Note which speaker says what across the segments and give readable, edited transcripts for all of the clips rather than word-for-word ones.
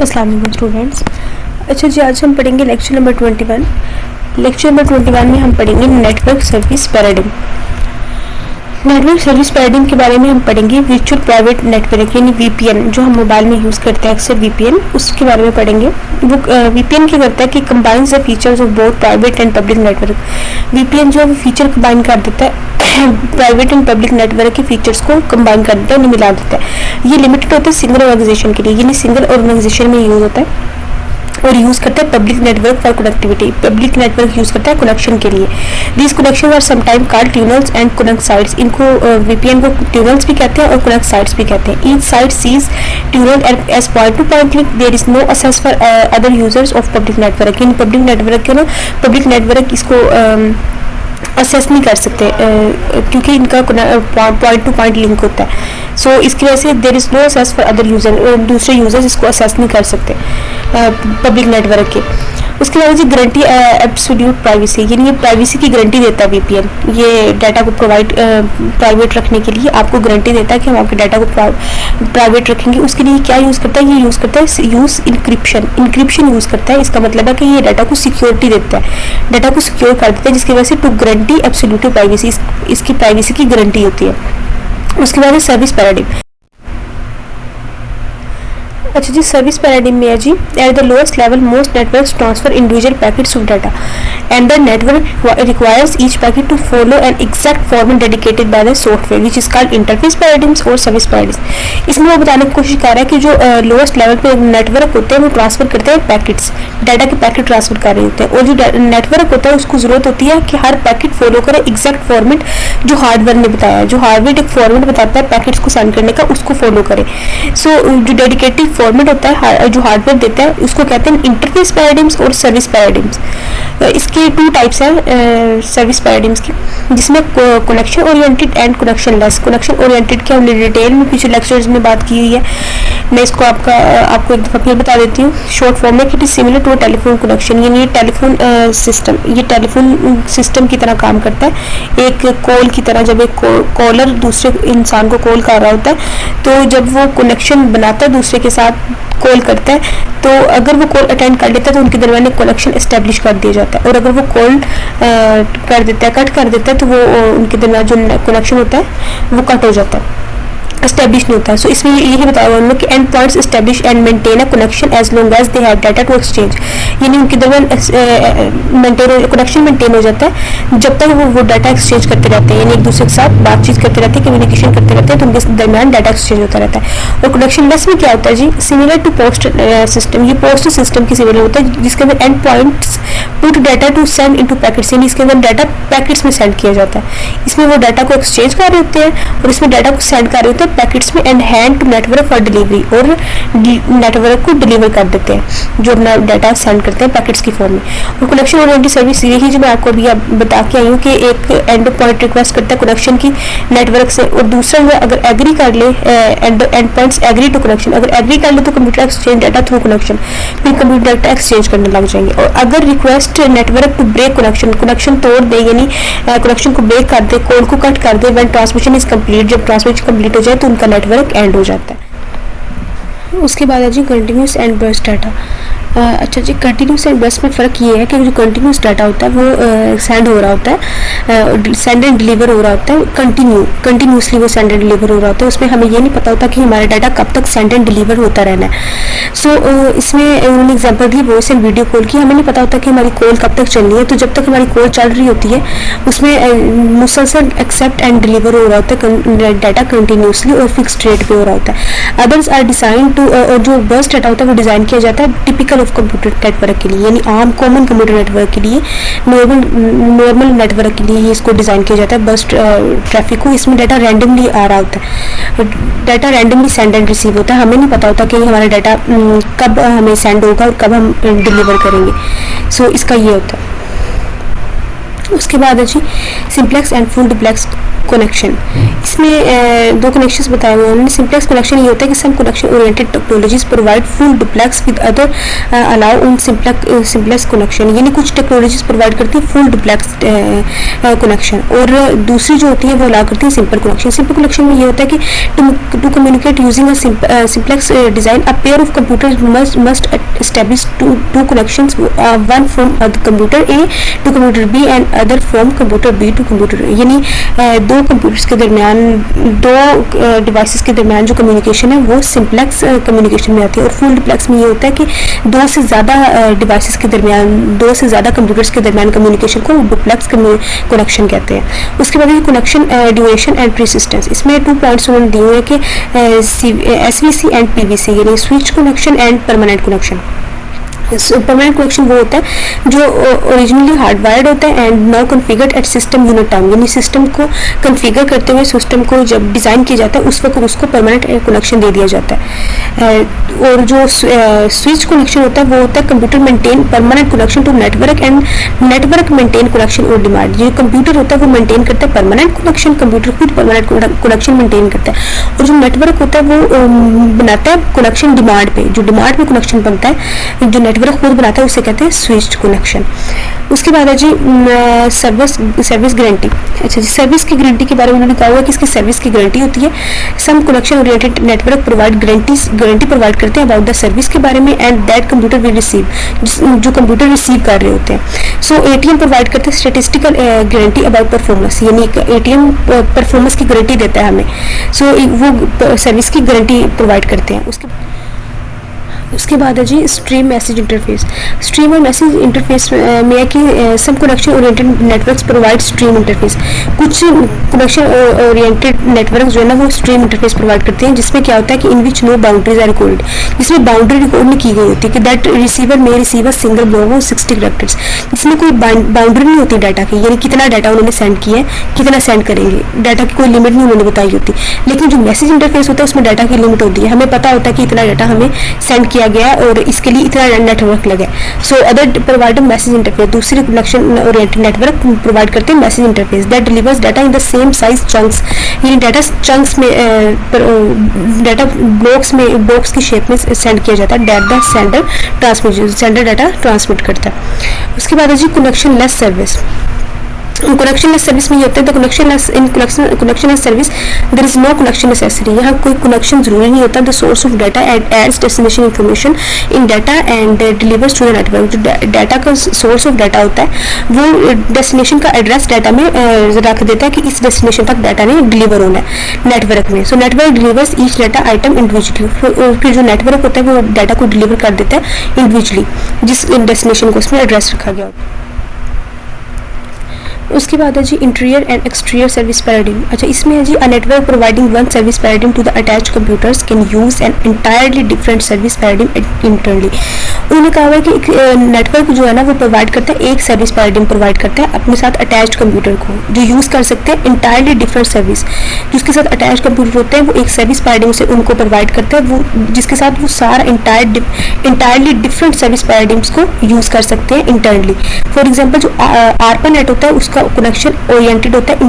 Speaker 1: अस्सलाम वालेकुम स्टूडेंट्स। अच्छा जी, आज हम पढ़ेंगे लेक्चर नंबर 21। लेक्चर नंबर 21 में हम पढ़ेंगे network service paradigm. Network service paradigm के बारे में हम पढ़ेंगे वर्चुअल प्राइवेट नेटवर्क यानी वीपीएन, जो हम मोबाइल में यूज़ करते हैं अक्सर वीपीएन, उसके बारे में पढ़ेंगे। वो वीपीएन क्या करता है कि combines the features of both private and public network. VPN जो है वो फीचर कंबाइन कर देता है प्राइवेट एंड पब्लिक नेटवर्क के फीचर्स को कंबाइन कर देता है, मिला देता है। ये लिमिटेड होता है सिंगल ऑर्गेनाइजेशन के लिए, यानी सिंगल ऑर्गेनाइजेशन में यूज़ होता है और यूज़ करता है public network for connectivity. Public network use करता है कनेक्शन के लिए। These connection are sometimes called tunnels and connect sites. इनको वीपीएन को ट्यूनल्स भी कहते हैं और कनेक्ट साइट्स भी कहते हैं। Each site sees tunnel as point to point link. There is no access for other users of public network. इन पब्लिक नेटवर्क के ना पब्लिक नेटवर्क इसको असेस नहीं कर सकते क्योंकि इनका पॉइंट टू पॉइंट लिंक होता है। सो इसकी वजह से there is no access for other user, दूसरे यूजर्स इसको असेस नहीं कर सकते पब्लिक नेटवर्क के। उसके बाद जी गारंटी एब्सोल्यूट प्राइवेसी, यानी ये प्राइवेसी की गारंटी देता है वीपीएन। ये डाटा को प्राइवेट रखने के लिए आपको गारंटी देता है कि हम आपके डाटा को प्राइवेट रखेंगे। उसके लिए क्या यूज़ करता है? ये यूज़ करता है इंक्रिप्शन यूज़ करता है। इसका मतलब है कि ये डाटा को सिक्योरिटी देता है, डाटा को सिक्योर कर देता है, जिसकी वजह से टू गारंटी एब्सोल्यूट प्राइवेसी, इसकी प्राइवेसी की गारंटी होती है। उसके बाद सर्विस पैराडिग्म। अच्छा जी, सर्विस पैराडिग्म में है जी, at the lowest level most networks transfer individual packets of data and the network requires each packet to follow an exact format dedicated by the software which is called interface paradigms और service paradigm. इसमें वो बताने की कोशिश कर रहा है कि जो लोएस्ट लेवल पे नेटवर्क होते हैं वो ट्रांसफर करते हैं पैकेट्स, डाटा के पैकेट ट्रांसफर कर रहे होते हैं, और जो नेटवर्क होता है उसको जरूरत होती है कि हर पैकेट फॉलो करे एग्जैक्ट फॉर्मेट जो हार्डवेयर ने बताया है। जो हार्डवेयर एक फॉर्मेट बताता है पैकेट्स को सेंड करने का, उसको फॉलो करे। सो जो डेडिकेटेड फॉर्मेट होता है जो हार्डवेयर देता है उसको कहते हैं इंटरफेस पैराडिग्म्स और सर्विस पैराडिग्म्स। इसके टू टाइप्स हैं सर्विस पैराडिग्म्स की, जिसमें connection oriented and connection less. Connection oriented की हमने डिटेल में पिछले लेक्चर्स में बात की हुई है, मैं इसको आपको एक दफ़ा फिर बता देती हूँ शॉर्ट फॉर्म में। It is similar to telephone connection, यानी टेलीफोन सिस्टम, ये टेलीफोन सिस्टम की तरह काम करता है। एक कॉल की तरह, जब एक कॉलर दूसरे इंसान को कॉल कर रहा होता है तो जब वो कनेक्शन बनाता है दूसरे के साथ कॉल करता है, तो अगर वो कॉल अटेंड कर लेता है तो उनके दरमियान एक कनेक्शन एस्टेब्लिश कर दिया जाता है, और अगर वो कॉल कर देता है, कट कर देता है, तो वो उनके दरमियान जो कनेक्शन होता है वो कट हो जाता है, एस्टेब्लिश नहीं होता है। सो इसमें यही बताया हुआ उन्होंने कि end points establish and maintain a connection as long as they have data to exchange, यानी उनके दरमियान कनेक्शन मेंटेन हो जाता है जब तक वो डाटा एक्सचेंज करते रहते हैं, यानी एक दूसरे के साथ बातचीत करते रहते हैं, कम्युनिकेशन करते रहते हैं, तो उनके दरमियान डाटा एक्सचेंज होता रहता है। और कनेक्शन लेस में क्या होता है जी? सिमिलर टू पोस्ट सिस्टम, ये पोस्ट सिस्टम की सिमिलर होता है, जिसके अंदर end points put data to send into packets, यानी इसके अंदर डाटा पैकेट्स में सेंड किया जाता है। इसमें वो डाटा को एक्सचेंज कर रहे होते हैं और इसमें डाटा को सेंड कर रहे होते हैं पैकेट्स में, and hand to network for delivery, और नेटवर्क को डिलीवर कर देते हैं जो अपना डाटा सेंड करते हैं पैकेट्स की फॉर्म में। और कनेक्शन ओरिएंटेड सर्विस यही जो मैं आपको अभी बता के आई हूँ कि एक एंड पॉइंट रिक्वेस्ट करता है कनेक्शन की नेटवर्क से, और दूसरा हुआ अगर एग्री कर ले, end points agree to connection, अगर एग्री कर ले तो computer exchange data through connection, फिर कंप्यूटर डाटा एक्सचेंज करने लग जाएंगे। और अगर request network to break connection तोड़ दे, यानी कनेक्शन को ब्रेक कर दे, कॉल को कट कर दे, व्हेन ट्रांसमिशन इज कंप्लीट, जब ट्रांसमिशन कंप्लीट हो जाए तो उनका नेटवर्क एंड हो जाता है। उसके बाद है जी कंटिन्यूस एंड बर्स्ट डाटा। अच्छा जी, कंटिन्यूस एंड बर्स्ट में फ़र्क ये है कि जो कंटिन्यूस डाटा होता है वो सेंड हो रहा होता है, सेंड एंड डिलीवर हो रहा होता है, कंटिन्यूसली वो सेंड एंड डिलीवर हो रहा होता है। उसमें हमें ये नहीं पता होता कि हमारा डाटा कब तक सेंड एंड डिलीवर होता रहना है। सो इसमें उन्होंने example the voice and video call की। हमें नहीं पता होता कि हमारी कॉल कब तक चलनी है, तो जब तक हमारी कॉल चल रही होती है उसमें मुसलसल एक्सेप्ट एंड डिलीवर हो रहा होता है डाटा कंटिन्यूसली और फिक्स्ड रेट पे हो रहा होता है। अदर्स आर डिजाइन टू, और जो बर्स्ट डाटा होता है वो डिज़ाइन किया जाता है टिपिकल ऑफ कंप्यूटर नेटवर्क के लिए, यानी आम कॉमन कंप्यूटर नेटवर्क के लिए, नॉर्मल नेटवर्क के लिए इसको डिज़ाइन किया जाता है बर्स्ट ट्रैफिक को। इसमें डाटा रैंडमली आ रहा होता है, data randomly send and receive होता है। हमें नहीं पता होता कि हमारा डाटा कब हमें सेंड होगा और कब हम डिलीवर करेंगे। सो इसका ये होता है। उसके बाद है जी simplex and full duplex connection. इसमें दो कनेक्शंस बताए हुए हैं। सिंपलेक्स कनेक्शन ये होता है कि some connection oriented technologies provide full duplex with other allow उन सिंपलेक्स कनेक्शन, यानी कुछ टेक्नोलॉजीज प्रोवाइड करती है फुल डुप्लेक्स कनेक्शन, और दूसरी जो होती है वो अलाउ करती है सिंपल कनेक्शन। सिंपल कनेक्शन में ये होता है कि to communicate using a simplex design a pair of computers must establish two connections, one from computer A to computer B and other from computer B to computer A, यानी दो computers के दरमियान, दो डिवाइसेस के दरमियान जो communication है वो सिंपलेक्स कम्युनिकेशन में आती है। और फुल डुप्लेक्स में ये होता है कि दो से ज़्यादा डिवाइसेस के दरमियान, दो से ज़्यादा कंप्यूटर्स के दरमियान कम्युनिकेशन को डुप्लेक्स कनेक्शन कहते हैं। उसके बाद ये कनेक्शन ड्यूरेशन एंड परसिस्टेंस, इसमें 2 पॉइंट्स उन्होंने दिए हुए हैं कि एसवीसी एंड पीवीसी, यानी switch connection and permanent connection. Permanent connection वो होता है जो ओरिजिनली हार्डवायर्ड होता है and now configured at system unit time, यानी सिस्टम को कॉन्फ़िगर करते हुए सिस्टम को जब डिज़ाइन किया जाता है उस वक्त उसको परमानेंट कनेक्शन दे दिया जाता है। और जो स्विच कनेक्शन होता है वो होता है computer maintain permanent connection to network and network maintain connection और डिमांड। जो कंप्यूटर होता है वो मेंटेन करता है परमानेंट कनेक्शन, कंप्यूटर खुद परमानेंट कनेक्शन मेंटेन करता है, और जो नेटवर्क होता है वो बनाता है कनेक्शन डिमांड पे, जो डिमांड पे कनेक्शन बनता है जो नेटवर्क खुद बनाता है उसे कहते हैं स्विच्ड कनेक्शन। उसके बाद है जी सर्विस गारंटी। अच्छा जी, सर्विस की गारंटी के बारे में उन्होंने कहा हुआ है कि इसकी सर्विस की गारंटी होती है। Some connection oriented network provide guarantee provide करते हैं अबाउट द सर्विस के बारे में and that computer will receive, जो कंप्यूटर रिसीव कर रहे होते हैं। सो एटीएम प्रोवाइड करते हैं स्टैटिस्टिकल गारंटी अबाउट परफॉर्मेंस, यानी एटीएम परफॉर्मेंस की गारंटी देता है हमें। सो वो सर्विस की गारंटी प्रोवाइड करते हैं। उसके बाद है जी स्ट्रीम मैसेज इंटरफेस। स्ट्रीम और मैसेज इंटरफेस में है कि some connection oriented networks provide stream interface, कुछ कनेक्शन ओरिएंटेड नेटवर्क जो है ना वो स्ट्रीम इंटरफेस प्रोवाइड करते हैं, जिसमें क्या होता है कि in which no boundaries are recorded, जिसमें बाउंड्री रिकॉर्ड नहीं की गई होती कि दैट रिसीवर में receive a single block of 60 characters, जिसमें कोई बाउंड्री नहीं होती डाटा की, यानी कितना डाटा उन्होंने सेंड किया है, कितना सेंड करेंगे, डाटा की कोई लिमिट नहीं उन्होंने बताई होती। लेकिन जो मैसेज इंटरफेस होता है उसमें डाटा की लिमिट होती है, हमें पता होता है कि इतना डाटा हमें सेंड किया गया और इसके लिए इतना नेटवर्क लगा। So other provide message interface, दूसरे कनेक्शन ओरिएंटेड नेटवर्क प्रोवाइड करते हैं message interface that delivers data in the same size chunks, यानी डाटा चंक्स में डाटा बॉक्स की शेप में सेंड किया जाता है, that the sender data transmit करता है। उसके बाद है जी connectionless service. Connectionless service में ये होता है the connectionless service there is no connection necessary, यहाँ कोई कनेक्शन जरूरी नहीं होता। The source of data adds destination information in data and delivers to the network, जो डाटा का सोर्स ऑफ डाटा होता है वो डेस्टिनेशन का एड्रेस डाटा में रख देता है कि इस डेस्टिनेशन तक डाटा ने डिलीवर होना है नेटवर्क में। So network delivers each data item individually, फिर जो नेटवर्क होता है वो डाटा को डिलीवर कर देता है इंडिविजुअली जिस डेस्टिनेशन को उसमें एड्रेस रखा गया होता है। उसके बाद है जी interior and exterior service paradigm. अच्छा, इसमें है जी a network providing one service paradigm to the attached computers can use an entirely different service paradigm internally. उन्होंने कहा हुआ है कि एक नेटवर्क जो है ना वो प्रोवाइड करता है एक सर्विस पैराडिम प्रोवाइड करता है अपने साथ अटैच्ड कंप्यूटर को, जो यूज़ कर सकते हैं इंटायरली डिफरेंट सर्विस, जिसके साथ अटैच कंप्यूटर होते हैं वो एक सर्विस पैराडिम से उनको प्रोवाइड करता है, वो जिसके साथ वो सारा इंटायरली डिफरेंट सर्विस पैराडिम्स को यूज़ कर सकते हैं इंटरनली। फॉर एग्जाम्पल जो ARPANET होता है उसका कनेक्शन ओरिएंटेड होता है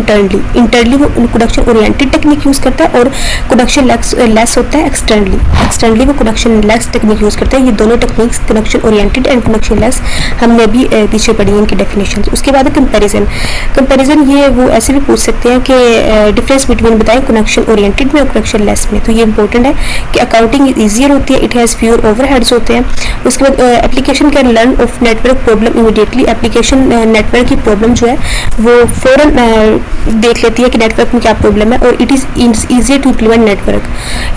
Speaker 1: इंटरनली वो कनेक्शन ओरिएंटेड टेक्निक यूज़ करता है, और कनेक्शन लेस होता है एक्सटर्नली वो कनेक्शन लेस टेक्निक यूज़ करता है। ये दोनों techniques connection oriented and connection less हमने अभी पीछे पढ़ी है इनकी डेफिनेशन। उसके बाद कंपैरिजन ये वो ऐसे भी पूछ सकते हैं कि डिफरेंस बिटवीन बताएं कनेक्शन ओरिएंटेड में और कनेक्शन लेस में। तो ये इंपॉर्टेंट है कि अकाउंटिंग ईजियर होती है, इट हैज़ फ्यूअर ओवरहेड्स होते हैं। उसके बाद application can learn of network problem immediately, application network की प्रॉब्लम जो है वो फ़ौरन देख लेती है कि नेटवर्क में क्या प्रॉब्लम है, और it is easier to implement network,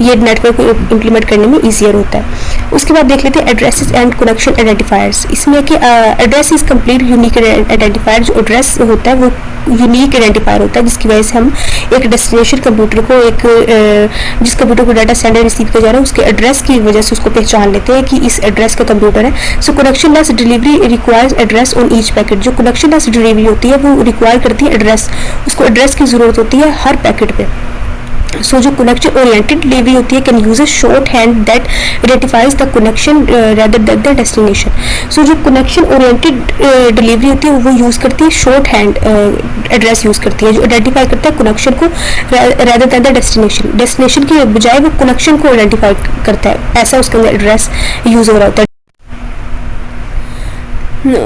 Speaker 1: ये नेटवर्क को इम्प्लीमेंट करने में ईजियर होता है। उसके बाद देख लेते हैं एड्रेसेस एंड कनेक्शन आइडेंटिफायर्स। इसमें कि address is complete unique identifier, जो एड्रेस होता है वो यूनिक आइडेंटिफायर होता है जिसकी वजह से हम एक डेस्टिनेशन कंप्यूटर को जिस कंप्यूटर को डाटा सेंड रिसीव किया जा रहा है उसके एड्रेस की वजह से उसको पहचान लेते हैं कि इस एड्रेस का कंप्यूटर है। So connectionless delivery requires address on each packet, जो कनेक्शन लेस डिलीवरी होती है वो रिक्वायर करती है एड्रेस, उसको एड्रेस की ज़रूरत होती है हर पैकेट पे। सो जो कनेक्शन ओरिएंटेड डिलीवरी होती है can use a shorthand that identifies the connection rather than the destination. So जो कनेक्शन ओरिएंटेड डिलीवरी होती है वो यूज़ करती है शॉर्ट हैंड एड्रेस यूज़ करती है, जो आइडेंटिफाई करता है कनेक्शन को रेदर देन द डेस्टिनेशन की बजाय वो कनेक्शन को आइडेंटिफाई करता है, ऐसा उसके अंदर एड्रेस यूज़ हो रहा होता है।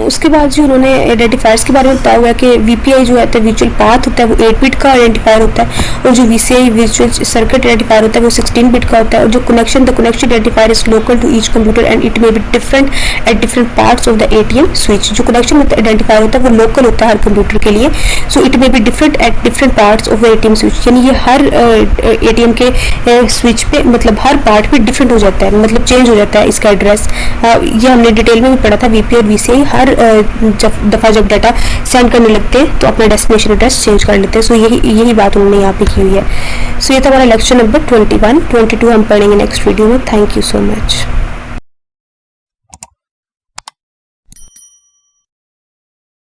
Speaker 1: उसके बाद जो उन्होंने आइडेंटिफायर्स के बारे में बताया हुआ है कि वीपीआई जो है वर्चुअल पाथ होता है वो 8 बिट का आइडेंटिफायर होता है, और जो वीसीआई वर्चुअल सर्किट आइडेंटिफायर होता है वो 16 बिट का होता है, और जो connection the connection identifier is local to each computer and it may be different at different parts of the ATM switch. जो कनेक्शन आइडेंटिफायर होता है वो लोकल होता है हर कंप्यूटर के लिए, so it may be different at different parts of the ATM switch, यानी ये हर एटीएम के स्विच पे मतलब हर पार्ट पे डिफरेंट हो जाता है, मतलब चेंज हो जाता है इसका एड्रेस। ये हमने डिटेल में भी पढ़ा था, वीपीआई और वीसीआई हर जब डाटा सेंड करने लगते हैं तो अपना डेस्टिनेशन एड्रेस चेंज कर लेते हैं। सो यही बात उन्होंने यहाँ पे की हुई है। सो ये था हमारा लेक्चर नंबर 21। 22 हम पढ़ेंगे नेक्स्ट वीडियो में। Thank you so much.